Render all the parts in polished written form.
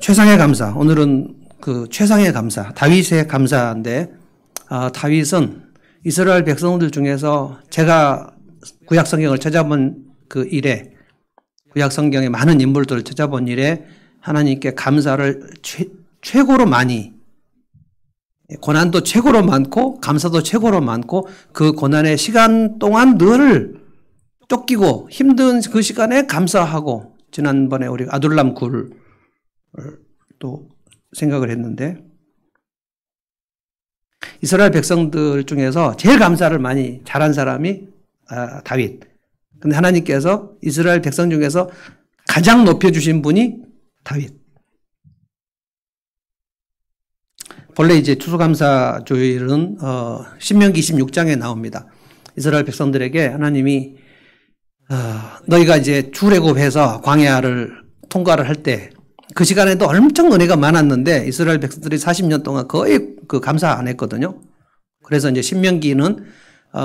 최상의 감사. 오늘은 그 최상의 감사, 다윗의 감사인데, 다윗은 이스라엘 백성들 중에서 제가 구약 성경을 찾아본 그 일에, 구약 성경의 많은 인물들을 찾아본 일에 하나님께 감사를 최고로 많이, 고난도 최고로 많고 감사도 최고로 많고 그 고난의 시간 동안 늘 쫓기고 힘든 그 시간에 감사하고, 지난번에 우리 아둘람 굴 또 생각을 했는데, 이스라엘 백성들 중에서 제일 감사를 많이 잘한 사람이 다윗. 근데 하나님께서 이스라엘 백성 중에서 가장 높여주신 분이 다윗. 본래 이제 추수감사주일은 신명기 26장에 나옵니다. 이스라엘 백성들에게 하나님이 너희가 이제 출애굽해서 광야를 통과를 할 때 그 시간에도 엄청 은혜가 많았는데 이스라엘 백성들이 40년 동안 거의 그 감사 안 했거든요. 그래서 이제 신명기는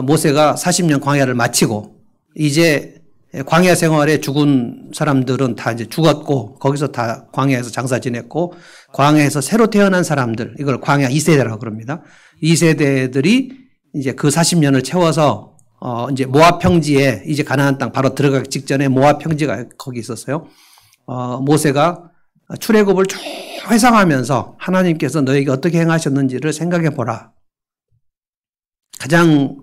모세가 40년 광야를 마치고 이제 광야 생활에 죽은 사람들은 다 이제 죽었고 거기서 다 광야에서 장사 지냈고, 광야에서 새로 태어난 사람들, 이걸 광야 2세대라고 그럽니다. 2세대들이 이제 그 40년을 채워서 이제 모압 평지에, 이제 가나안 땅 바로 들어가기 직전에 모압 평지가 거기 있었어요. 모세가 출애굽을 쭉 회상하면서 하나님께서 너에게 어떻게 행하셨는지를 생각해 보라. 가장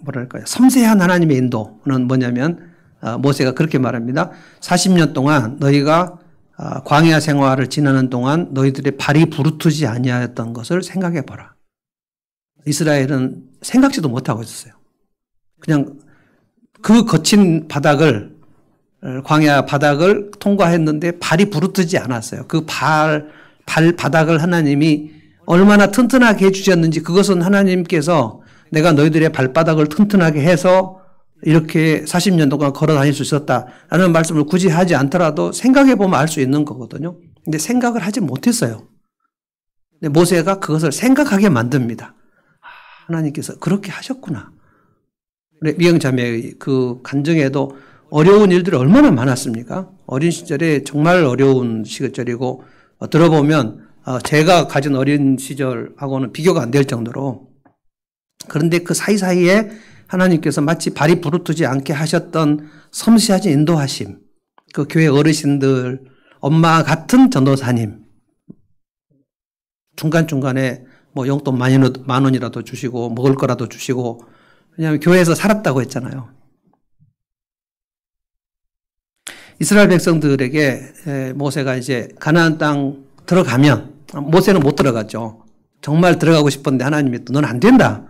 뭐랄까요, 섬세한 하나님의 인도는 뭐냐면, 모세가 그렇게 말합니다. 40년 동안 너희가 광야 생활을 지나는 동안 너희들의 발이 부르트지 아니하였던 것을 생각해 보라. 이스라엘은 생각지도 못하고 있었어요. 그냥 그 거친 바닥을, 광야 바닥을 통과했는데 발이 부르트지 않았어요. 그 발바닥을 하나님이 얼마나 튼튼하게 해주셨는지, 그것은 하나님께서 내가 너희들의 발바닥을 튼튼하게 해서 이렇게 40년 동안 걸어 다닐 수 있었다라는 말씀을 굳이 하지 않더라도 생각해 보면 알 수 있는 거거든요. 근데 생각을 하지 못했어요. 근데 모세가 그것을 생각하게 만듭니다. 하나님께서 그렇게 하셨구나. 미영자매의 그 간증에도 어려운 일들이 얼마나 많았습니까? 어린 시절에 정말 어려운 시절이고, 들어보면 제가 가진 어린 시절하고는 비교가 안 될 정도로. 그런데 그 사이사이에 하나님께서 마치 발이 부르트지 않게 하셨던 섬세하신 인도하심, 그 교회 어르신들, 엄마 같은 전도사님, 중간중간에 뭐 용돈 만 원이라도 주시고 먹을 거라도 주시고, 왜냐하면 교회에서 살았다고 했잖아요. 이스라엘 백성들에게 모세가 이제 가나안 땅 들어가면, 모세는 못 들어갔죠. 정말 들어가고 싶었는데 하나님이 또 넌 안 된다.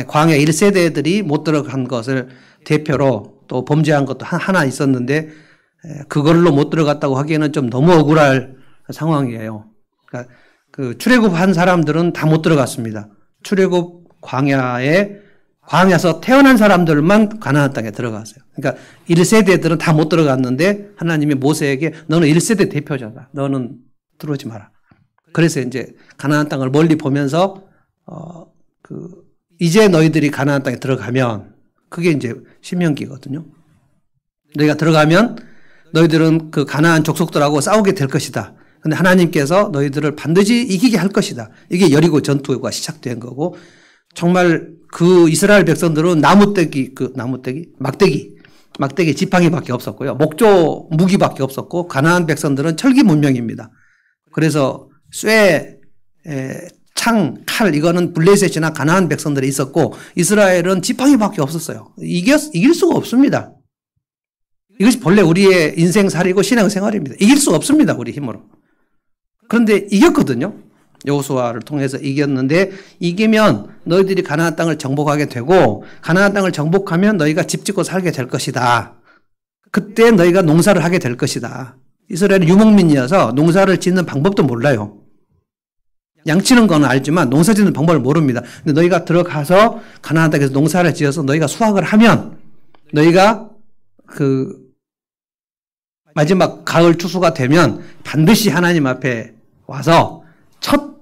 광야 1세대들이 못 들어간 것을 대표로 또 범죄한 것도 하나 있었는데, 그걸로 못 들어갔다고 하기에는 좀 너무 억울할 상황이에요. 그러니까 그 출애굽한 사람들은 다 못 들어갔습니다. 출애굽 광야에서 태어난 사람들만 가나안 땅에 들어갔어요. 그러니까 1세대들은 다 못 들어갔는데 하나님이 모세에게 너는 1세대 대표자다. 너는 들어오지 마라. 그래서 이제 가나안 땅을 멀리 보면서 이제 너희들이 가나안 땅에 들어가면, 그게 이제 신명기거든요. 너희가 들어가면 너희들은 그 가나안 족속들하고 싸우게 될 것이다. 근데 하나님께서 너희들을 반드시 이기게 할 것이다. 이게 여리고 전투가 시작된 거고, 정말 그 이스라엘 백성들은 막대기 지팡이밖에 없었고요. 목조 무기밖에 없었고, 가나안 백성들은 철기 문명입니다. 그래서 쇠, 창, 칼, 이거는 블레셋이나 가나안 백성들이 있었고, 이스라엘은 지팡이밖에 없었어요. 이길 수가 없습니다. 이것이 본래 우리의 인생살이고 신앙생활입니다. 이길 수가 없습니다, 우리 힘으로. 그런데 이겼거든요. 여호수아를 통해서 이겼는데, 이기면 너희들이 가나안 땅을 정복하게 되고, 가나안 땅을 정복하면 너희가 집 짓고 살게 될 것이다. 그때 너희가 농사를 하게 될 것이다. 이스라엘은 유목민이어서 농사를 짓는 방법도 몰라요. 양치는 건 알지만 농사 짓는 방법을 모릅니다. 근데 너희가 들어가서 가나안 땅에서 농사를 지어서 너희가 수확을 하면, 너희가 그 마지막 가을 추수가 되면 반드시 하나님 앞에 와서 첫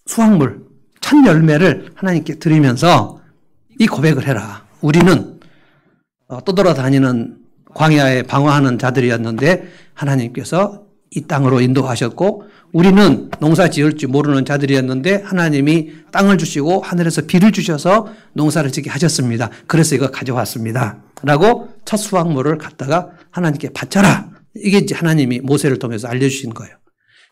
수확물, 첫 열매를 하나님께 드리면서 이 고백을 해라. 우리는 떠돌아다니는 광야에 방황하는 자들이었는데 하나님께서 이 땅으로 인도하셨고 우리는 농사 지을 줄 모르는 자들이었는데 하나님이 땅을 주시고 하늘에서 비를 주셔서 농사를 짓게 하셨습니다. 그래서 이거 가져왔습니다. 라고 첫 수확물을 갖다가 하나님께 바쳐라. 이게 이제 하나님이 모세를 통해서 알려주신 거예요.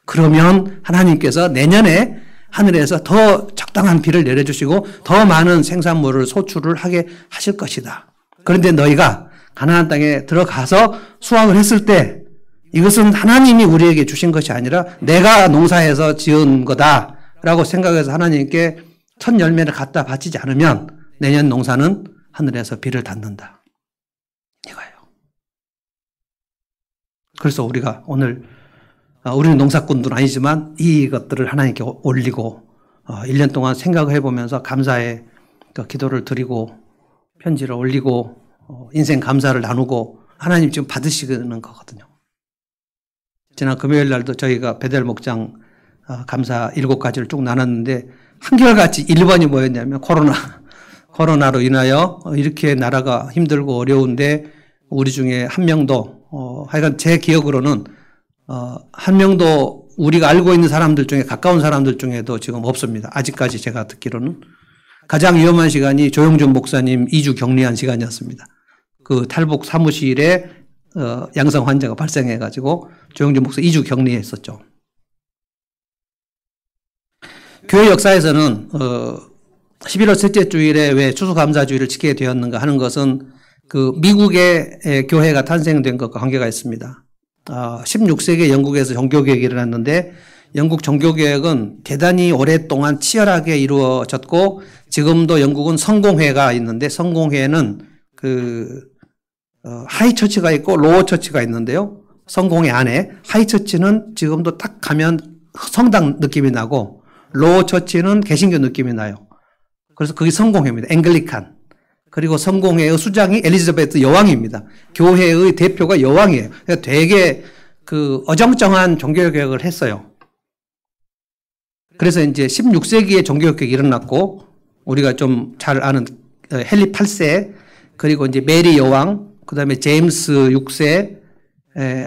그러면 하나님께서 내년에 하늘에서 더 적당한 비를 내려주시고 더 많은 생산물을 소출을 하게 하실 것이다. 그런데 너희가 가나안 땅에 들어가서 수확을 했을 때 이것은 하나님이 우리에게 주신 것이 아니라 내가 농사해서 지은 거다라고 생각해서 하나님께 첫 열매를 갖다 바치지 않으면 내년 농사는 하늘에서 비를 닫는다. 이거예요. 그래서 우리가 오늘 우리는 농사꾼들은 아니지만 이것들을 하나님께 올리고 1년 동안 생각을 해보면서 감사의 기도를 드리고 편지를 올리고 인생 감사를 나누고 하나님 지금 받으시는 거거든요. 지난 금요일 날도 저희가 베델 목장 감사 7가지를 쭉 나눴는데 한결같이 1번이 뭐였냐면 코로나로 인하여 이렇게 나라가 힘들고 어려운데 우리 중에 한 명도 하여간 제 기억으로는 한 명도 우리가 알고 있는 사람들 중에 가까운 사람들 중에도 지금 없습니다. 아직까지 제가 듣기로는. 가장 위험한 시간이 조영준 목사님 2주 격리한 시간이었습니다. 그 탈북 사무실에 양성 환자가 발생해가지고 조영준 목사 2주 격리했었죠. 교회 역사에서는 11월 셋째 주일에 왜 추수감사주일을 지키게 되었는가 하는 것은 그 미국의 교회가 탄생된 것과 관계가 있습니다. 16세기에 영국에서 종교개혁이 일어났는데 영국 종교개혁은 대단히 오랫동안 치열하게 이루어졌고 지금도 영국은 성공회가 있는데 성공회는 하이처치가 있고 로어처치가 있는데요. 성공회 안에 하이처치는 지금도 딱 가면 성당 느낌이 나고 로어처치는 개신교 느낌이 나요. 그래서 그게 성공회입니다. 앵글리칸. 그리고 성공회의 수장이 엘리자베트 여왕입니다. 교회의 대표가 여왕이에요. 그러니까 되게 어정쩡한 종교개혁을 했어요. 그래서 이제 16세기에 종교개혁이 일어났고 우리가 좀 잘 아는 헨리 8세 그리고 이제 메리 여왕 그다음에 제임스 6세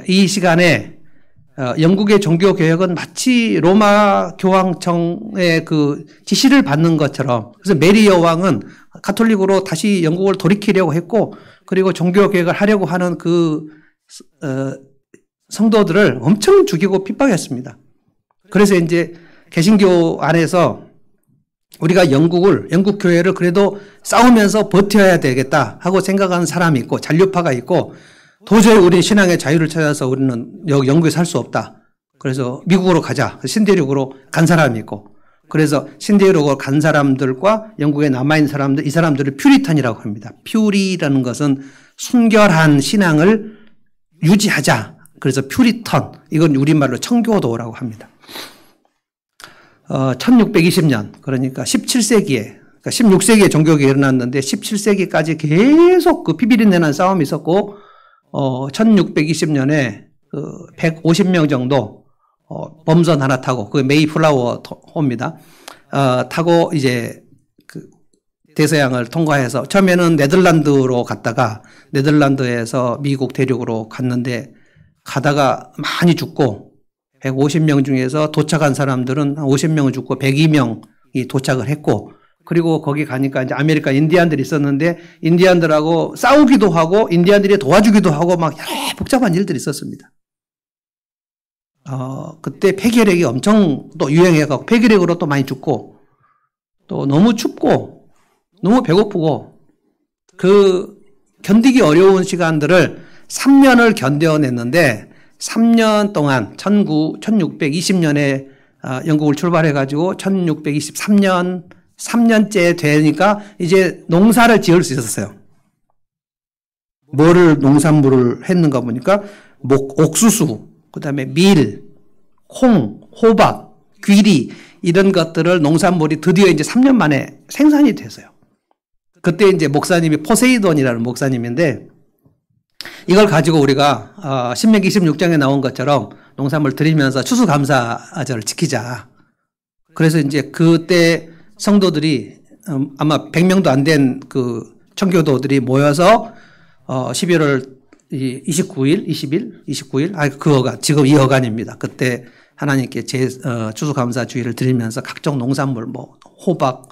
이 시간에 영국의 종교개혁은 마치 로마 교황청의 그 지시를 받는 것처럼 그래서 메리 여왕은 가톨릭으로 다시 영국을 돌이키려고 했고 그리고 종교개혁을 하려고 하는 성도들을 엄청 죽이고 핍박했습니다. 그래서 이제 개신교 안에서 우리가 영국 교회를 그래도 싸우면서 버텨야 되겠다 하고 생각하는 사람이 있고 잔류파가 있고 도저히 우리 신앙의 자유를 찾아서 우리는 영국에 살 수 없다. 그래서 미국으로 가자. 신대륙으로 간 사람이 있고 그래서 신대륙으로 간 사람들과 영국에 남아있는 사람들 이 사람들을 퓨리탄이라고 합니다. 퓨리라는 것은 순결한 신앙을 유지하자. 그래서 퓨리턴 이건 우리말로 청교도라고 합니다. 1620년 그러니까 17세기에 그러니까 16세기에 종교개혁이 일어났는데 17세기까지 계속 그 피비린내 난 싸움이 있었고 1620년에 150명 정도 범선 하나 타고 그 메이플라워 호입니다. 타고 이제 그 대서양을 통과해서 처음에는 네덜란드로 갔다가 네덜란드에서 미국 대륙으로 갔는데 가다가 많이 죽고 150명 중에서 도착한 사람들은 한 50명은 죽고 102명이 도착을 했고 그리고 거기 가니까 이제 아메리카 인디안들이 있었는데 인디안들하고 싸우기도 하고 인디안들이 도와주기도 하고 막 여러 복잡한 일들이 있었습니다. 그때 폐결핵이 엄청 또 유행해가지고 폐결핵으로 또 많이 죽고 또 너무 춥고 너무 배고프고 견디기 어려운 시간들을 3년을 견뎌냈는데 3년 동안 1620년에 영국을 출발해가지고 1623년 3년째 되니까 이제 농사를 지을 수 있었어요. 농산물을 했는가 보니까 옥수수, 그다음에 밀, 콩, 호박, 귀리 이런 것들을 농산물이 드디어 이제 3년 만에 생산이 됐어요. 그때 이제 목사님이 포세이돈이라는 목사님인데 이걸 가지고 우리가 신명기 26장에 나온 것처럼 농산물 드리면서 추수감사절을 지키자. 그래서 이제 그때 성도들이 아마 100명도 안 된 그 청교도들이 모여서 12월 29일, 20일, 29일, 그 어간, 지금 이 어간입니다. 그때 하나님께 추수감사주의를 드리면서 각종 농산물, 호박,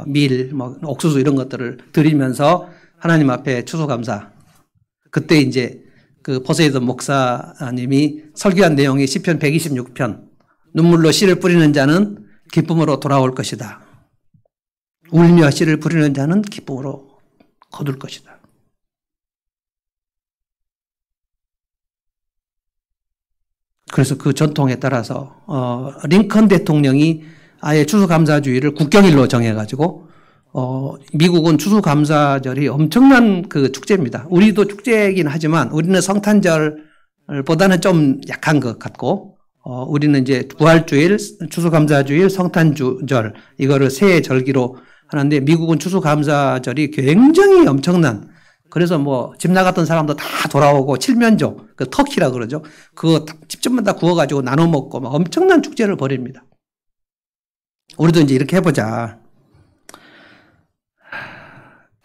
밀, 옥수수 이런 것들을 드리면서 하나님 앞에 추수감사. 그때 이제 그 포세이돈 목사님이 설교한 내용이 시편 126편. 눈물로 씨를 뿌리는 자는 기쁨으로 돌아올 것이다. 울며 씨를 뿌리는 자는 기쁨으로 거둘 것이다. 그래서 그 전통에 따라서 링컨 대통령이 아예 추수감사주의를 국경일로 정해가지고 미국은 추수감사절이 엄청난 그 축제입니다. 우리도 축제이긴 하지만 우리는 성탄절보다는 좀 약한 것 같고 우리는 이제 부활주일, 추수감사주일, 성탄절 이거를 세 절기로 하는데 미국은 추수감사절이 굉장히 엄청난 그래서 집 나갔던 사람도 다 돌아오고 칠면조, 그 터키라 그러죠. 그거 직접만 다 구워가지고 나눠 먹고 막 엄청난 축제를 벌입니다. 우리도 이제 이렇게 해보자.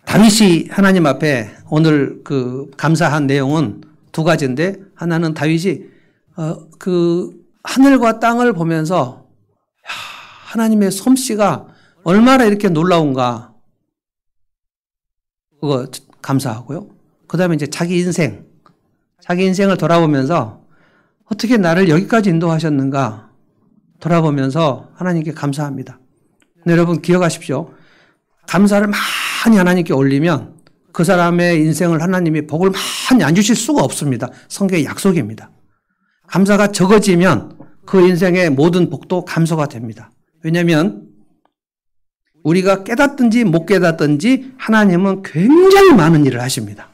다윗이 하나님 앞에 오늘 그 감사한 내용은 두 가지인데 하나는 다윗이 그 하늘과 땅을 보면서 하나님의 솜씨가 얼마나 이렇게 놀라운가 그거 감사하고요. 그 다음에 이제 자기 인생을 돌아보면서 어떻게 나를 여기까지 인도하셨는가 돌아보면서 하나님께 감사합니다. 근데 여러분 기억하십시오. 감사를 많이 하나님께 올리면 그 사람의 인생을 하나님이 복을 많이 안 주실 수가 없습니다. 성경의 약속입니다. 감사가 적어지면 그 인생의 모든 복도 감소가 됩니다. 왜냐하면 우리가 깨닫든지 못 깨닫든지 하나님은 굉장히 많은 일을 하십니다.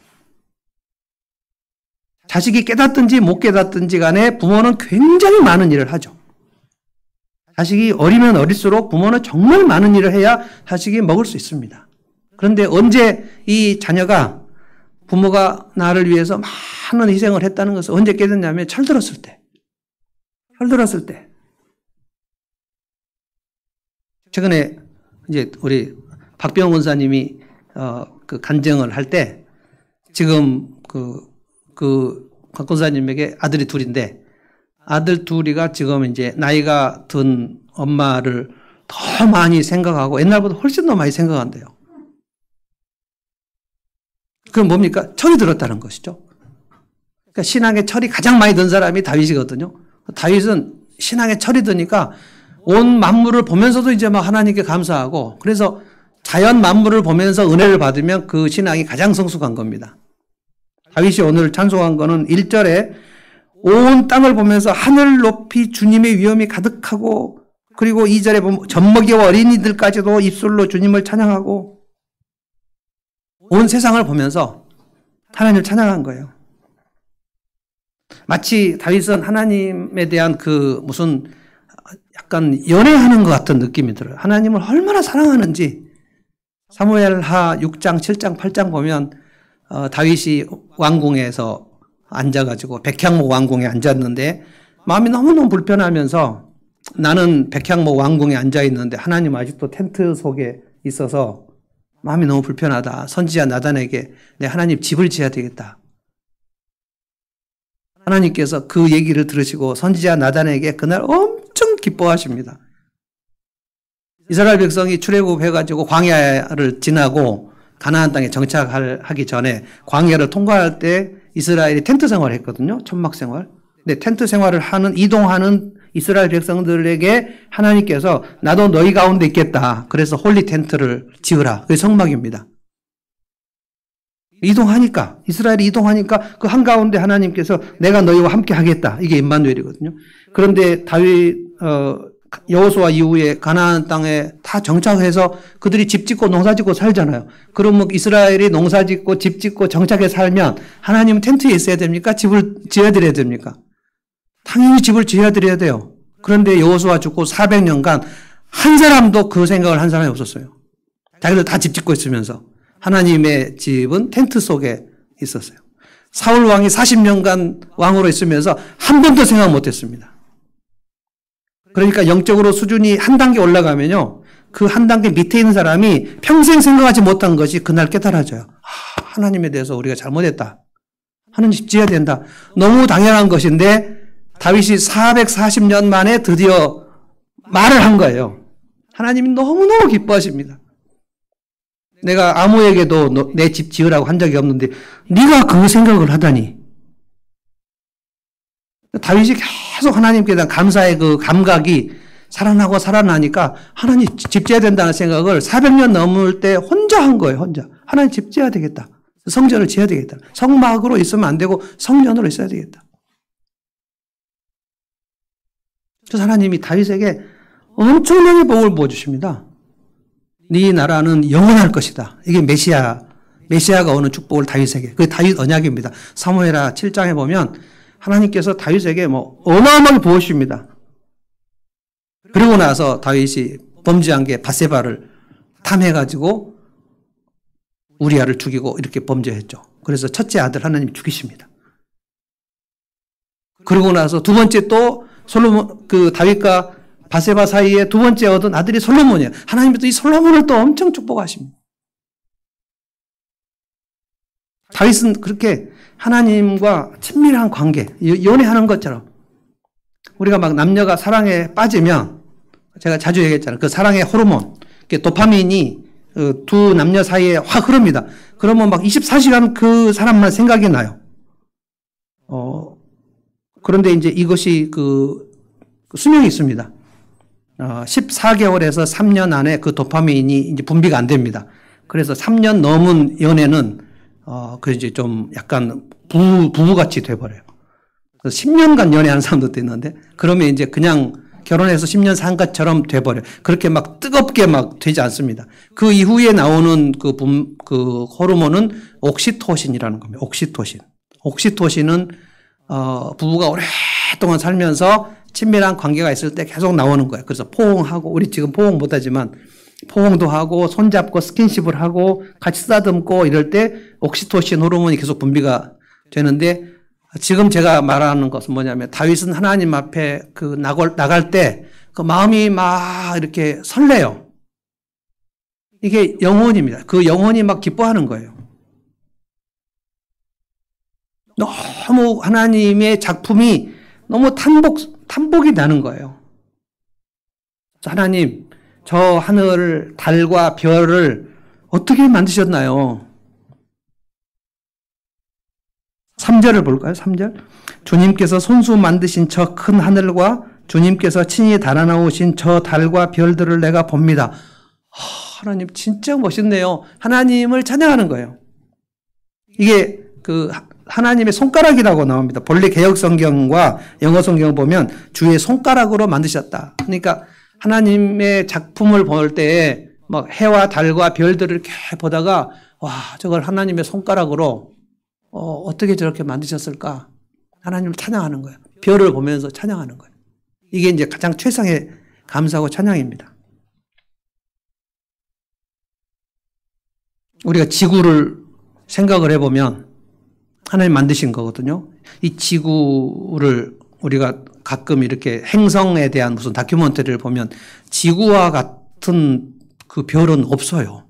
자식이 깨닫든지 못 깨닫든지 간에 부모는 굉장히 많은 일을 하죠. 자식이 어리면 어릴수록 부모는 정말 많은 일을 해야 자식이 먹을 수 있습니다. 그런데 언제 이 자녀가 부모가 나를 위해서 많은 희생을 했다는 것을 언제 깨닫냐면 철들었을 때. 최근에 이제 우리 박병원 권사님이 그 간증을 할 때 지금 박 권사님에게 아들이 둘인데 아들 둘이가 지금 이제 나이가 든 엄마를 더 많이 생각하고 옛날보다 훨씬 더 많이 생각한대요. 그건 뭡니까? 철이 들었다는 것이죠. 그러니까 신앙의 철이 가장 많이 든 사람이 다윗이거든요. 다윗은 신앙의 철이 드니까 온 만물을 보면서도 이제 막 하나님께 감사하고 그래서 자연 만물을 보면서 은혜를 받으면 그 신앙이 가장 성숙한 겁니다. 다윗이 오늘 찬송한 거는 1절에 온 땅을 보면서 하늘 높이 주님의 위엄이 가득하고 그리고 2절에 보면 젖먹이와 어린이들까지도 입술로 주님을 찬양하고 온 세상을 보면서 하나님을 찬양한 거예요. 마치 다윗은 하나님에 대한 그 무슨 약간 연애하는 것 같은 느낌이 들어요. 하나님을 얼마나 사랑하는지 사무엘하 6장, 7장, 8장 보면 다윗이 왕궁에서 앉아가지고 백향목 왕궁에 앉았는데 마음이 너무너무 불편하면서 나는 백향목 왕궁에 앉아있는데 하나님 아직도 텐트 속에 있어서 마음이 너무 불편하다. 선지자 나단에게 내 하나님 집을 지어야 되겠다. 하나님께서 그 얘기를 들으시고 선지자 나단에게 그날 엄청 기뻐하십니다. 이스라엘 백성이 출애굽해가지고 광야를 지나고 가나안 땅에 정착하기 전에 광야를 통과할 때 이스라엘이 텐트 생활을 했거든요. 천막 생활. 근데 텐트 생활을 이동하는 이스라엘 백성들에게 하나님께서 나도 너희 가운데 있겠다. 그래서 홀리 텐트를 지으라. 그게 성막입니다. 이스라엘이 이동하니까 그 한가운데 하나님께서 내가 너희와 함께 하겠다. 이게 임마누엘이거든요. 그런데 다윗, 여호수아 이후에 가나안 땅에 다 정착해서 그들이 집 짓고 농사 짓고 살잖아요. 그러면 이스라엘이 농사 짓고 집 짓고 정착해 살면 하나님은 텐트에 있어야 됩니까? 집을 지어드려야 됩니까? 당연히 집을 지어드려야 돼요. 그런데 여호수아 죽고 400년간 한 사람도 그 생각을 한 사람이 없었어요. 자기들 다 집 짓고 있으면서. 하나님의 집은 텐트 속에 있었어요. 사울 왕이 40년간 왕으로 있으면서 한 번도 생각 못했습니다. 그러니까 영적으로 수준이 한 단계 올라가면요. 그 한 단계 밑에 있는 사람이 평생 생각하지 못한 것이 그날 깨달아져요. 하나님에 대해서 우리가 잘못했다. 하나님 집 지어야 된다. 너무 당연한 것인데 다윗이 440년 만에 드디어 말을 한 거예요. 하나님이 너무너무 기뻐하십니다. 내가 아무에게도 내 집 지으라고 한 적이 없는데 네가 그 생각을 하다니. 다윗이 계속 하나님께 대한 감사의 그 감각이 살아나고 살아나니까 하나님 집 지어야 된다는 생각을 400년 넘을 때 혼자 한 거예요. 혼자. 하나님 집 지어야 되겠다. 성전을 지어야 되겠다. 성막으로 있으면 안 되고 성전으로 있어야 되겠다. 그래서 하나님이 다윗에게 엄청나게 복을 부어주십니다. 네 나라는 영원할 것이다. 이게 메시아가 오는 축복을 다윗에게. 그게 다윗 언약입니다. 사무엘하 7장에 보면 하나님께서 다윗에게 어마어마하게 부어주십니다. 그러고 나서 다윗이 범죄한 게 밧세바를 탐해가지고 우리아를 죽이고 이렇게 범죄했죠. 그래서 첫째 아들 하나님이 죽이십니다. 그러고 나서 두 번째 또 솔로몬, 다윗과 밧세바 사이에 두 번째 얻은 아들이 솔로몬이에요. 하나님이 또 이 솔로몬을 또 엄청 축복하십니다. 다윗은 그렇게 하나님과 친밀한 관계, 연애하는 것처럼 우리가 막 남녀가 사랑에 빠지면 제가 자주 얘기했잖아요. 그 사랑의 호르몬, 도파민이 두 남녀 사이에 확 흐릅니다. 그러면 막 24시간 그 사람만 생각이 나요. 그런데 이제 이것이 수명이 있습니다. 14개월에서 3년 안에 그 도파민이 이제 분비가 안 됩니다. 그래서 3년 넘은 연애는 그 이제 좀 약간 부부같이 돼버려요. 그래서 10년간 연애하는 사람들도 있는데 그러면 이제 그냥 결혼해서 10년 산 것처럼 돼버려요. 그렇게 막 뜨겁게 막 되지 않습니다. 그 이후에 나오는 그 호르몬은 옥시토신이라는 겁니다. 옥시토신은 부부가 오랫동안 살면서 친밀한 관계가 있을 때 계속 나오는 거예요. 그래서 포옹하고, 우리 지금 포옹 못하지만 포옹도 하고 손잡고 스킨십을 하고 같이 쓰다듬고 이럴 때 옥시토신 호르몬이 계속 분비가 되는데, 지금 제가 말하는 것은 뭐냐면 다윗은 하나님 앞에 나갈 때 그 마음이 막 이렇게 설레요. 이게 영혼입니다. 그 영혼이 막 기뻐하는 거예요. 너무 하나님의 작품이 너무 탄복이 나는 거예요. 하나님, 저 하늘, 달과 별을 어떻게 만드셨나요? 3절을 볼까요? 3절. 주님께서 손수 만드신 저 큰 하늘과 주님께서 친히 달아나오신 저 달과 별들을 내가 봅니다. 하나님 진짜 멋있네요. 하나님을 찬양하는 거예요. 이게 하나님의 손가락이라고 나옵니다. 본래 개역 성경과 영어 성경을 보면 주의 손가락으로 만드셨다. 그러니까 하나님의 작품을 볼 때에 막 해와 달과 별들을 이렇게 보다가 와, 저걸 하나님의 손가락으로 어떻게 저렇게 만드셨을까? 하나님을 찬양하는 거예요. 별을 보면서 찬양하는 거예요. 이게 이제 가장 최상의 감사하고 찬양입니다. 우리가 지구를 생각을 해보면 하나님 만드신 거거든요. 이 지구를 우리가 가끔 이렇게 행성에 대한 무슨 다큐멘터리를 보면 지구와 같은 그 별은 없어요.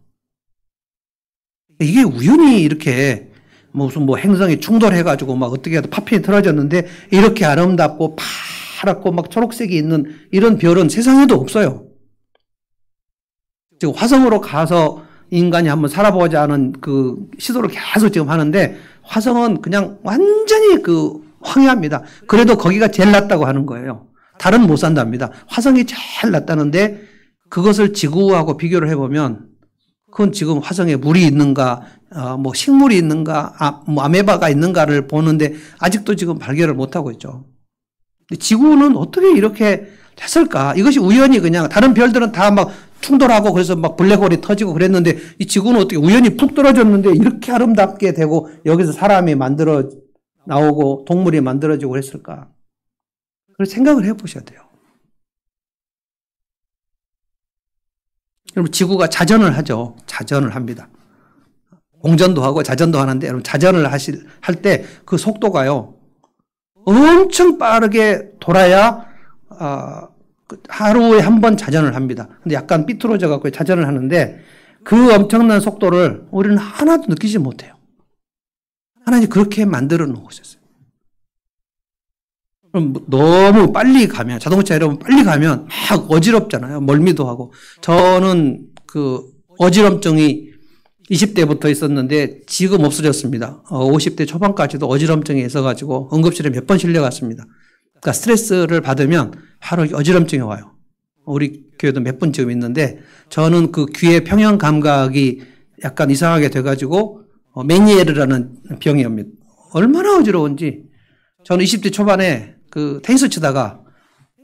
이게 우연히 이렇게 무슨 행성이 충돌해가지고 막 어떻게 해도 파편이 틀어졌는데 이렇게 아름답고 파랗고 막 초록색이 있는 이런 별은 세상에도 없어요. 지금 화성으로 가서 인간이 한번 살아보자는 그 시도를 계속 지금 하는데 화성은 그냥 완전히 황해합니다. 그래도 거기가 제일 낫다고 하는 거예요. 달은 못 산답니다. 화성이 제일 낫다는데 그것을 지구하고 비교를 해보면 그건 지금 화성에 물이 있는가, 식물이 있는가, 아메바가 있는가를 보는데 아직도 지금 발견을 못하고 있죠. 근데 지구는 어떻게 이렇게 했을까? 이것이 우연히 그냥 다른 별들은 다 막 충돌하고 그래서 막 블랙홀이 터지고 그랬는데 이 지구는 어떻게 우연히 푹 떨어졌는데 이렇게 아름답게 되고 여기서 사람이 만들어 나오고 동물이 만들어지고 그랬을까? 그래서 생각을 해보셔야 돼요. 여러분 지구가 자전을 하죠. 자전을 합니다. 공전도 하고 자전도 하는데 여러분 자전을 할 때 그 속도가요. 엄청 빠르게 돌아야 하루에 한 번 자전을 합니다. 근데 약간 삐뚤어져 갖고 자전을 하는데 그 엄청난 속도를 우리는 하나도 느끼지 못해요. 하나님 그렇게 만들어 놓으셨어요. 그럼 너무 빨리 가면, 자동차 여러분 빨리 가면 막 어지럽잖아요. 멀미도 하고. 저는 그 어지럼증이 20대부터 있었는데 지금 없어졌습니다. 50대 초반까지도 어지럼증이 있어가지고 응급실에 몇 번 실려갔습니다. 그러니까 스트레스를 받으면 바로 어지럼증이 와요. 우리 교회도 몇 번 지금 있는데 저는 그 귀의 평형 감각이 약간 이상하게 돼가지고 메니에르라는 병이 옵니다. 얼마나 어지러운지. 저는 20대 초반에 그 테니스 치다가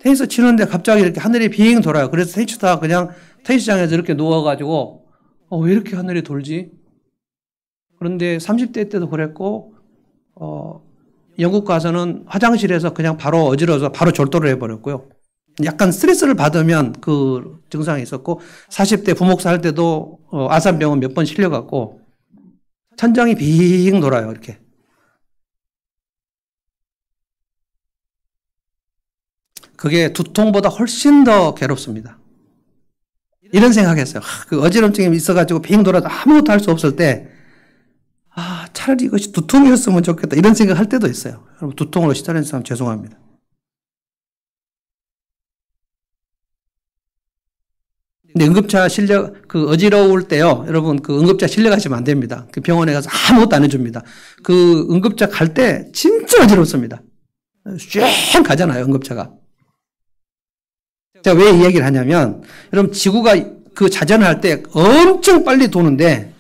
테니스 치는데 갑자기 이렇게 하늘이 빙 돌아요. 그래서 테니스 치다가 그냥 테니스장에서 이렇게 누워가지고 왜 이렇게 하늘이 돌지? 그런데 30대 때도 그랬고 영국 가서는 화장실에서 그냥 바로 어지러워서 바로 절도를 해버렸고요. 약간 스트레스를 받으면 그 증상이 있었고 40대 부목사 할 때도 아산병원 몇 번 실려갔고 천장이 빙 돌아요. 이렇게. 그게 두통보다 훨씬 더 괴롭습니다. 이런 생각했어요. 그 어지럼증이 있어가지고 빙 돌아도 아무것도 할 수 없을 때 차라리 이것이 두통이었으면 좋겠다 이런 생각할 때도 있어요. 여러분 두통으로 시달리는 사람 죄송합니다. 근데 응급차 그 어지러울 때요. 여러분 그 응급차 실려가시면 안 됩니다. 그 병원에 가서 아무것도 안 해줍니다. 그 응급차 갈 때 진짜 어지럽습니다. 쭉 가잖아요. 응급차가. 제가 왜 이 얘기를 하냐면 여러분 지구가 그 자전을 할 때 엄청 빨리 도는데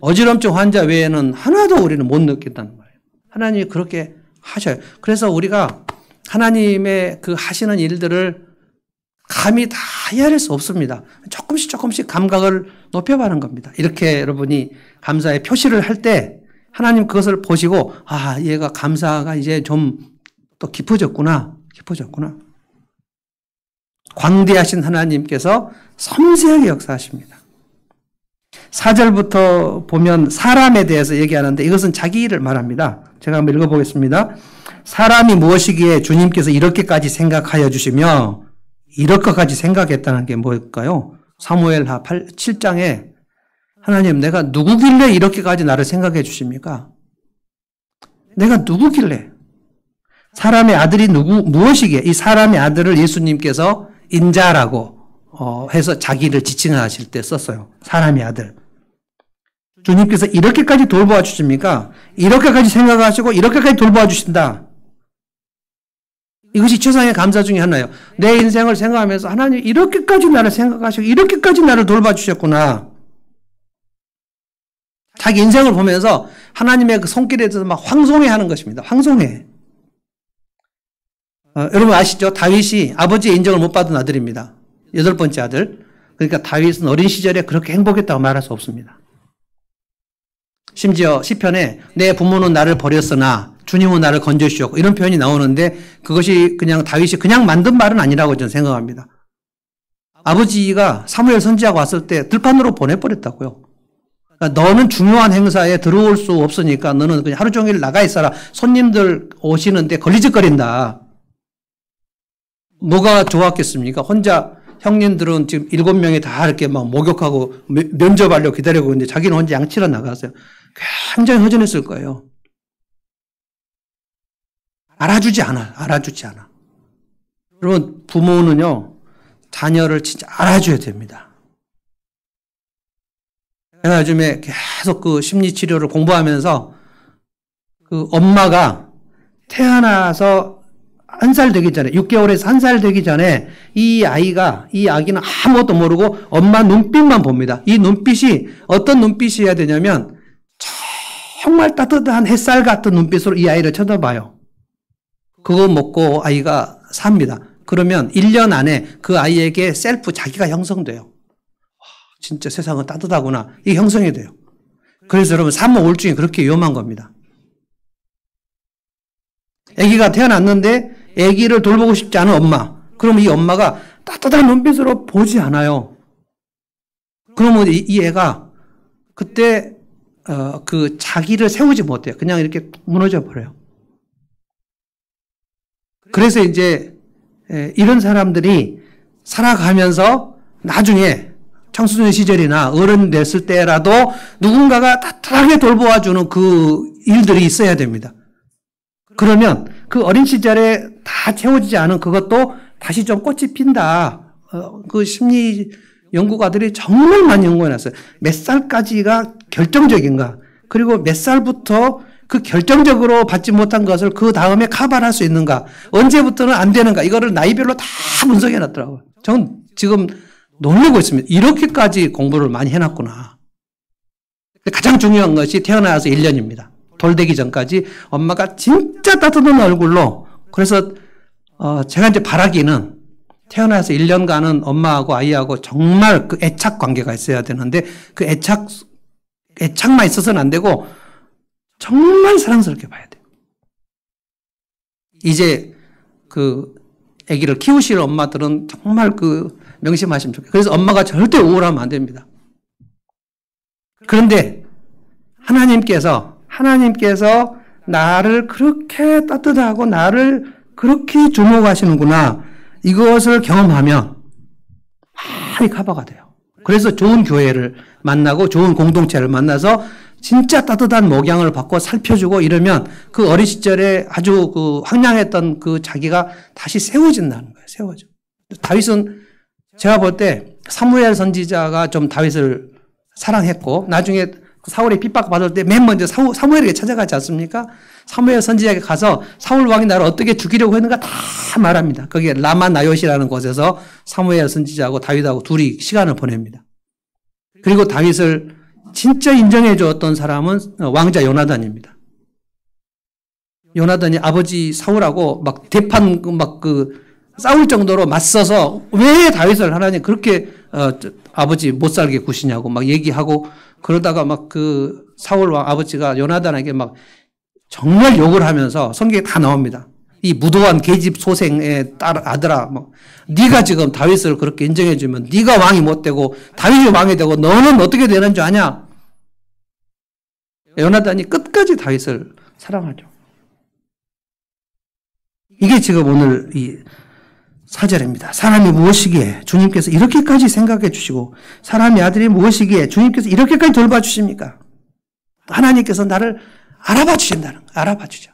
어지럼증 환자 외에는 하나도 우리는 못 느낀다는 거예요. 하나님이 그렇게 하셔요. 그래서 우리가 하나님의 그 하시는 일들을 감히 다 헤아릴 수 없습니다. 조금씩 감각을 높여가는 겁니다. 이렇게 여러분이 감사의 표시를 할 때 하나님 그것을 보시고 얘가 감사가 이제 좀 또 깊어졌구나. 광대하신 하나님께서 섬세하게 역사하십니다. 4절부터 보면 사람에 대해서 얘기하는데 이것은 자기 일을 말합니다. 제가 한번 읽어보겠습니다. 사람이 무엇이기에 주님께서 이렇게까지 생각하여 주시며 이럴 것까지 생각했다는 게 뭘까요? 사무엘하 7장에 하나님 내가 누구길래 이렇게까지 나를 생각해 주십니까? 내가 누구길래? 사람의 아들이 무엇이기에? 이 사람의 아들을 예수님께서 인자라고 해서 자기를 지칭하실 때 썼어요. 사람의 아들. 주님께서 이렇게까지 돌보아 주십니까? 이렇게까지 생각하시고 이렇게까지 돌보아 주신다. 이것이 최상의 감사 중에 하나예요. 내 인생을 생각하면서 하나님 이렇게까지 나를 생각하시고 이렇게까지 나를 돌봐 주셨구나. 자기 인생을 보면서 하나님의 그 손길에 대해서 막 황송해하는 것입니다. 황송해. 여러분 아시죠? 다윗이 아버지의 인정을 못 받은 아들입니다. 8번째 아들. 그러니까 다윗은 어린 시절에 그렇게 행복했다고 말할 수 없습니다. 심지어 시편에 내 부모는 나를 버렸으나 주님은 나를 건져주셨고 이런 표현이 나오는데 그것이 그냥 다윗이 그냥 만든 말은 아니라고 저는 생각합니다. 아버지가 사무엘 선지자가 왔을 때 들판으로 보내버렸다고요. 그러니까 너는 중요한 행사에 들어올 수 없으니까 너는 그냥 하루 종일 나가 있어라. 손님들 오시는데 걸리적거린다. 뭐가 좋았겠습니까? 혼자 형님들은 지금 7명이 다 이렇게 막 목욕하고 면접하려고 기다리고 있는데 자기는 혼자 양치러 나갔어요. 굉장히 허전했을 거예요. 알아주지 않아. 여러분, 부모는요, 자녀를 진짜 알아줘야 됩니다. 제가 요즘에 계속 그 심리치료를 공부하면서 그 엄마가 태어나서 1살 되기 전에, 6개월에서 1살 되기 전에 이 아기는 아무것도 모르고 엄마 눈빛만 봅니다. 이 눈빛이 어떤 눈빛이어야 되냐면 정말 따뜻한 햇살 같은 눈빛으로 이 아이를 쳐다봐요. 그거 먹고 아이가 삽니다. 그러면 1년 안에 그 아이에게 셀프 자기가 형성돼요. 와, 진짜 세상은 따뜻하구나. 이게 형성이 돼요. 그래서 여러분 산모 우울증이 그렇게 위험한 겁니다. 아기가 태어났는데 아기를 돌보고 싶지 않은 엄마. 그러면 이 엄마가 따뜻한 눈빛으로 보지 않아요. 그러면 이 애가 그때 그 자기를 세우지 못해요. 그냥 이렇게 무너져 버려요. 그래서 이제 이런 사람들이 살아가면서 나중에 청소년 시절이나 어른 됐을 때라도 누군가가 따뜻하게 돌보아주는 그 일들이 있어야 됩니다. 그러면 그 어린 시절에 다 채워지지 않은 그것도 다시 좀 꽃이 핀다. 그 심리 연구가들이 정말 많이 연구해놨어요. 몇 살까지가 결정적인가. 그리고 몇 살부터 그 결정적으로 받지 못한 것을 그 다음에 커버할 수 있는가. 언제부터는 안 되는가. 이거를 나이별로 다 분석해놨더라고요. 저는 지금 놀라고 있습니다. 이렇게까지 공부를 많이 해놨구나. 가장 중요한 것이 태어나서 1년입니다. 돌 되기 전까지 엄마가 진짜 따뜻한 얼굴로 그래서 제가 이제 바라기는 태어나서 1년간은 엄마하고 아이하고 정말 그 애착 관계가 있어야 되는데 그 애착만 있어서는 안 되고 정말 사랑스럽게 봐야 돼요. 이제 그 아기를 키우실 엄마들은 정말 그 명심하시면 좋겠어요. 그래서 엄마가 절대 우울하면 안 됩니다. 그런데 하나님께서 나를 그렇게 따뜻하고 나를 그렇게 주목하시는구나. 이것을 경험하면 많이 커버가 돼요. 그래서 좋은 교회를 만나고 좋은 공동체를 만나서 진짜 따뜻한 목양을 받고 살펴주고 이러면 그 어린 시절에 아주 그 황량했던 그 자기가 다시 세워진다는 거예요. 세워져. 다윗은 제가 볼 때 사무엘 선지자가 좀 다윗을 사랑했고 나중에 사울의 핍박받을 때 맨 먼저 사무엘에게 찾아가지 않습니까? 사무엘 선지자에게 가서 사울 왕이 나를 어떻게 죽이려고 했는가 다 말합니다. 거기에 라마나요시라는 곳에서 사무엘 선지자하고 다윗하고 둘이 시간을 보냅니다. 그리고 다윗을 진짜 인정해 주었던 사람은 왕자 요나단입니다. 요나단이 아버지 사울하고 막 대판 싸울 정도로 맞서서 왜 다윗을 하나님 그렇게 아버지 못 살게 구시냐고 막 얘기하고 그러다가 막 그 사울 왕 아버지가 요나단에게 막 정말 욕을 하면서 성경에 다 나옵니다. 이 무도한 계집 소생의 아들아, 네가 지금 다윗을 그렇게 인정해 주면 네가 왕이 못 되고 다윗이 왕이 되고 너는 어떻게 되는 줄 아냐? 요나단이 끝까지 다윗을 사랑하죠. 이게 지금 오늘 이 사절입니다. 사람이 무엇이기에 주님께서 이렇게까지 생각해 주시고 사람의 아들이 무엇이기에 주님께서 이렇게까지 돌봐 주십니까? 하나님께서 나를 알아봐 주신다는 거. 알아봐 주죠.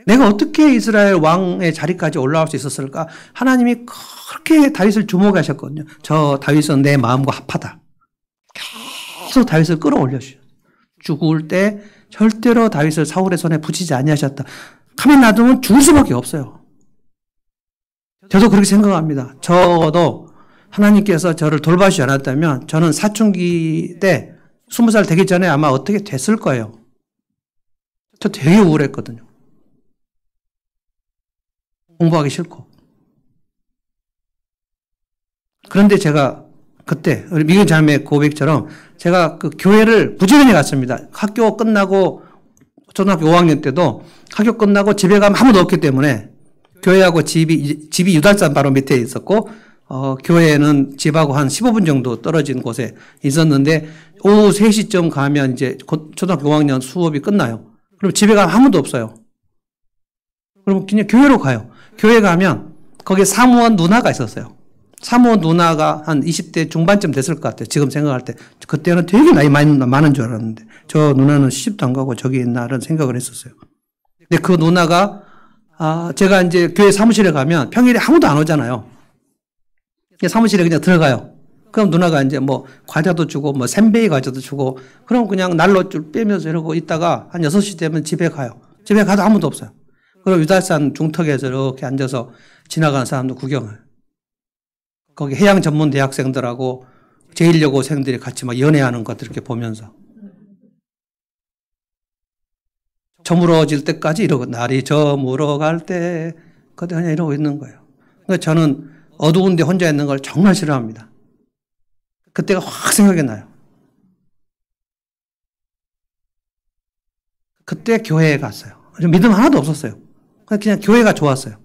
내가 어떻게 이스라엘 왕의 자리까지 올라올 수 있었을까? 하나님이 그렇게 다윗을 주목하셨거든요. 저 다윗은 내 마음과 합하다. 계속 다윗을 끌어올려 주셨어요. 죽을 때 절대로 다윗을 사울의 손에 붙이지 아니하셨다. 가만 놔두면 죽을 수밖에 없어요. 저도 그렇게 생각합니다. 저도 하나님께서 저를 돌봐주지 않았다면 저는 사춘기 때 20살 되기 전에 아마 어떻게 됐을 거예요. 저 되게 우울했거든요. 공부하기 싫고. 그런데 제가 그때 우리 미경 자매 고백처럼 제가 그 교회를 부지런히 갔습니다. 학교 끝나고 초등학교 5학년 때도 학교 끝나고 집에 가면 아무도 없기 때문에 교회하고 집이 유달산 바로 밑에 있었고 교회는 집하고 한 15분 정도 떨어진 곳에 있었는데 오후 3시쯤 가면 이제 초등학교 5학년 수업이 끝나요. 그럼 집에 가면 아무도 없어요. 그럼 그냥 교회로 가요. 교회 가면 거기에 사무원 누나가 있었어요. 사무원 누나가 한 20대 중반쯤 됐을 것 같아요. 지금 생각할 때. 그때는 되게 나이 많은 줄 알았는데 저 누나는 시집도 안 가고 저기 있나 이런 생각을 했었어요. 근데 그 누나가 제가 이제 교회 사무실에 가면 평일에 아무도 안 오잖아요. 사무실에 그냥 들어가요. 그럼 누나가 이제 뭐 과자도 주고 뭐 샌베이 과자도 주고 그럼 그냥 난로 줄 빼면서 이러고 있다가 한 6시 되면 집에 가요. 집에 가도 아무도 없어요. 그럼 유달산 중턱에서 이렇게 앉아서 지나가는 사람도 구경해요. 거기 해양 전문 대학생들하고 제1여고생들이 같이 막 연애하는 것들 이렇게 보면서 저물어질 때까지 이러고 날이 저물어 갈 때 그때 그냥 이러고 있는 거예요. 그러니까 저는 어두운 데 혼자 있는 걸 정말 싫어합니다. 그때가 확 생각이 나요. 그때 교회에 갔어요. 믿음 하나도 없었어요. 그냥 교회가 좋았어요.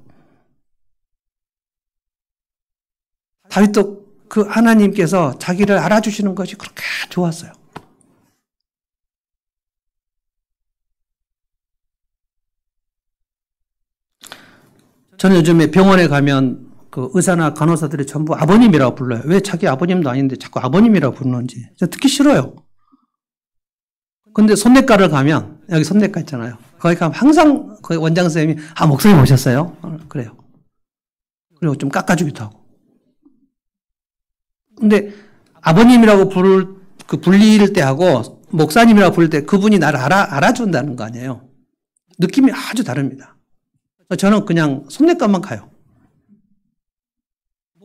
다윗도 그 하나님께서 자기를 알아주시는 것이 그렇게 좋았어요. 저는 요즘에 병원에 가면 그 의사나 간호사들이 전부 아버님이라고 불러요. 왜 자기 아버님도 아닌데 자꾸 아버님이라고 부르는지. 저 듣기 싫어요. 근데 손내과를 가면, 여기 손내과 있잖아요. 거기 가면 항상 그 원장 선생님이, 목사님 오셨어요? 그래요. 그리고 좀 깎아주기도 하고. 근데 아버님이라고 불릴 때 하고 목사님이라고 부를 때 그분이 나를 알아준다는 거 아니에요. 느낌이 아주 다릅니다. 저는 그냥 손내과만 가요.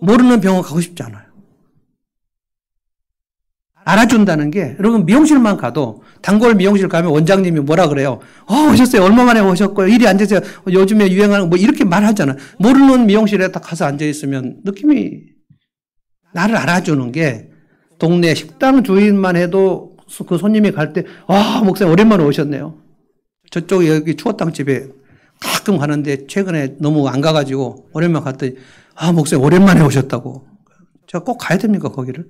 모르는 병원 가고 싶지 않아요. 알아준다는 게, 여러분 미용실만 가도 단골 미용실 가면 원장님이 뭐라 그래요? 오셨어요. 얼마 만에 오셨고요. 이리 앉으세요. 요즘에 유행하는 뭐 이렇게 말하잖아요. 모르는 미용실에 딱 가서 앉아있으면 느낌이, 나를 알아주는 게, 동네 식당 주인만 해도 그 손님이 갈 때, 목사님 오랜만에 오셨네요. 저쪽 여기 추어탕집에 가끔 가는데 최근에 너무 안 가가지고 오랜만에 갔더니, 목사님 오랜만에 오셨다고. 제가 꼭 가야 됩니까, 거기를?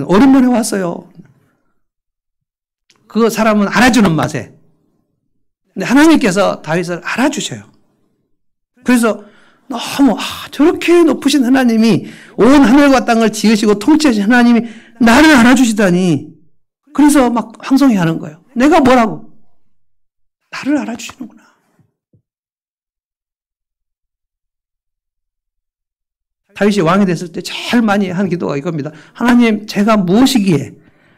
오랜만에 왔어요. 그 사람은 알아주는 맛에. 근데 하나님께서 다윗을 알아주셔요. 그래서 너무 저렇게 높으신 하나님이, 온 하늘과 땅을 지으시고 통치하신 하나님이 나를 알아주시다니. 그래서 막 황송해하는 거예요. 내가 뭐라고? 나를 알아주시는구나. 다윗이 왕이 됐을 때 제일 많이 한 기도가 이겁니다. 하나님, 제가 무엇이기에,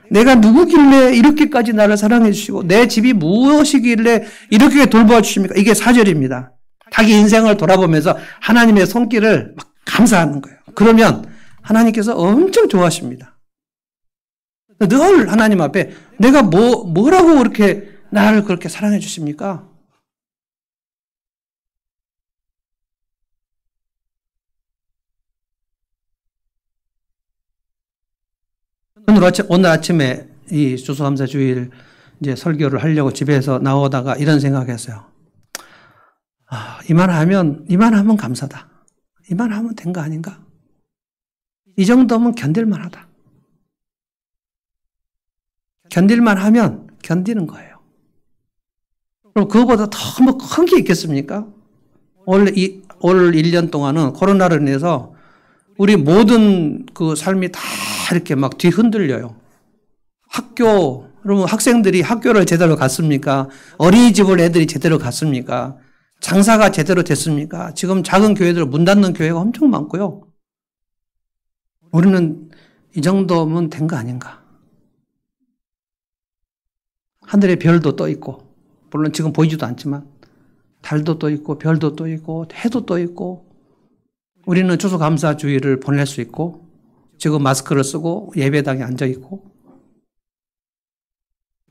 내가 누구길래 이렇게까지 나를 사랑해 주시고 내 집이 무엇이길래 이렇게 돌보아 주십니까? 이게 4절입니다. 자기 인생을 돌아보면서 하나님의 손길을 막 감사하는 거예요. 그러면 하나님께서 엄청 좋아하십니다. 늘 하나님 앞에 내가 뭐라고 그렇게 나를 그렇게 사랑해 주십니까? 오늘 아침에 이 추수감사 주일 이제 설교를 하려고 집에서 나오다가 이런 생각했어요. 이만하면 감사다. 이만하면 된 거 아닌가? 이 정도면 견딜만 하다. 견딜만 하면 견디는 거예요. 그럼 그거보다 더 뭐 큰 게 있겠습니까? 올 1년 동안은 코로나로 인해서 우리 모든 그 삶이 다 이렇게 막 뒤흔들려요. 여러분 학생들이 학교를 제대로 갔습니까? 어린이집을 애들이 제대로 갔습니까? 장사가 제대로 됐습니까? 지금 작은 교회들 문 닫는 교회가 엄청 많고요. 우리는 이 정도면 된 거 아닌가? 하늘에 별도 떠 있고, 물론 지금 보이지도 않지만 달도 떠 있고 별도 떠 있고 해도 떠 있고, 우리는 추수감사주의를 보낼 수 있고, 지금 마스크를 쓰고 예배당에 앉아 있고,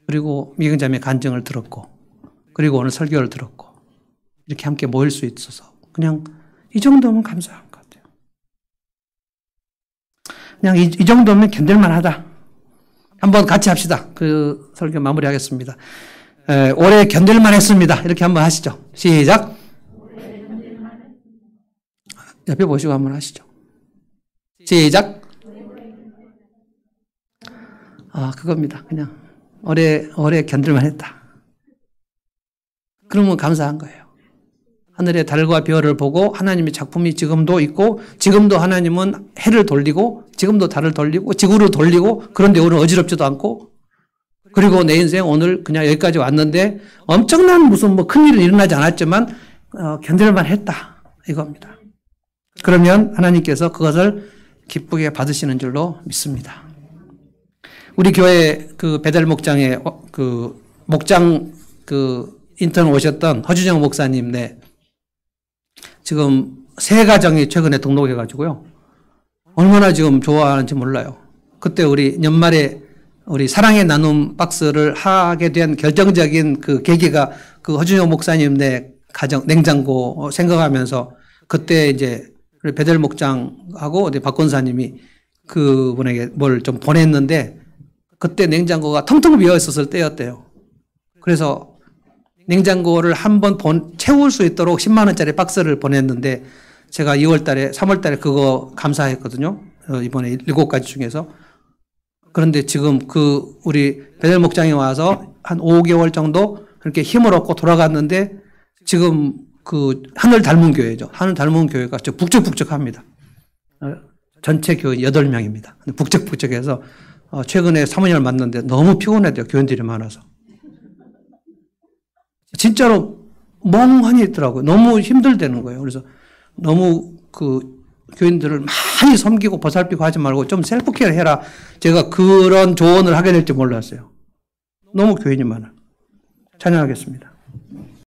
그리고 미경자매 간증을 들었고, 그리고 오늘 설교를 들었고, 이렇게 함께 모일 수 있어서 그냥 이 정도면 감사한 것 같아요. 그냥 이 정도면 견딜만 하다. 한번 같이 합시다. 그 설교 마무리하겠습니다. 올해 견딜만 했습니다. 이렇게 한번 하시죠. 시작. 옆에 보시고 한번 하시죠. 시작. 그겁니다. 그냥 올해 견딜만 했다. 그러면 감사한 거예요. 하늘의 달과 별을 보고 하나님의 작품이 지금도 있고, 지금도 하나님은 해를 돌리고, 지금도 달을 돌리고, 지구를 돌리고, 그런데 오늘 어지럽지도 않고, 그리고 내 인생 오늘 그냥 여기까지 왔는데 엄청난 무슨 뭐 큰일은 일어나지 않았지만 견딜만 했다. 이겁니다. 그러면 하나님께서 그것을 기쁘게 받으시는 줄로 믿습니다. 우리 교회 그 배달 목장에 목장 인턴 오셨던 허준영 목사님, 지금 3가정이 최근에 등록해가지고요. 얼마나 지금 좋아하는지 몰라요. 그때 우리 연말에 우리 사랑의 나눔 박스를 하게 된 결정적인 그 계기가 그 허준영 목사님 가정 냉장고 생각하면서, 그때 이제 배달 목장하고 박 권사님이 그분에게 뭘 좀 보냈는데, 그때 냉장고가 텅텅 비어 있었을 때였대요. 그래서 냉장고를 한번 채울 수 있도록 10만 원짜리 박스를 보냈는데, 제가 3월 달에 그거 감사했거든요. 이번에 7가지 중에서. 그런데 지금 우리 배달 목장에 와서 한 5개월 정도 그렇게 힘을 얻고 돌아갔는데, 지금 그 하늘 닮은 교회죠. 하늘 닮은 교회가 저 북적북적합니다. 전체 교회 8명입니다. 북적북적해서 최근에 사모님을 만났는데 너무 피곤했대요. 교인들이 많아서. 진짜로 멍하니 있더라고요. 너무 힘들다는 거예요. 그래서 너무 그 교인들을 많이 섬기고 보살피고 하지 말고 좀 셀프케어 해라. 제가 그런 조언을 하게 될지 몰랐어요. 너무 교인이 많아요. 찬양하겠습니다.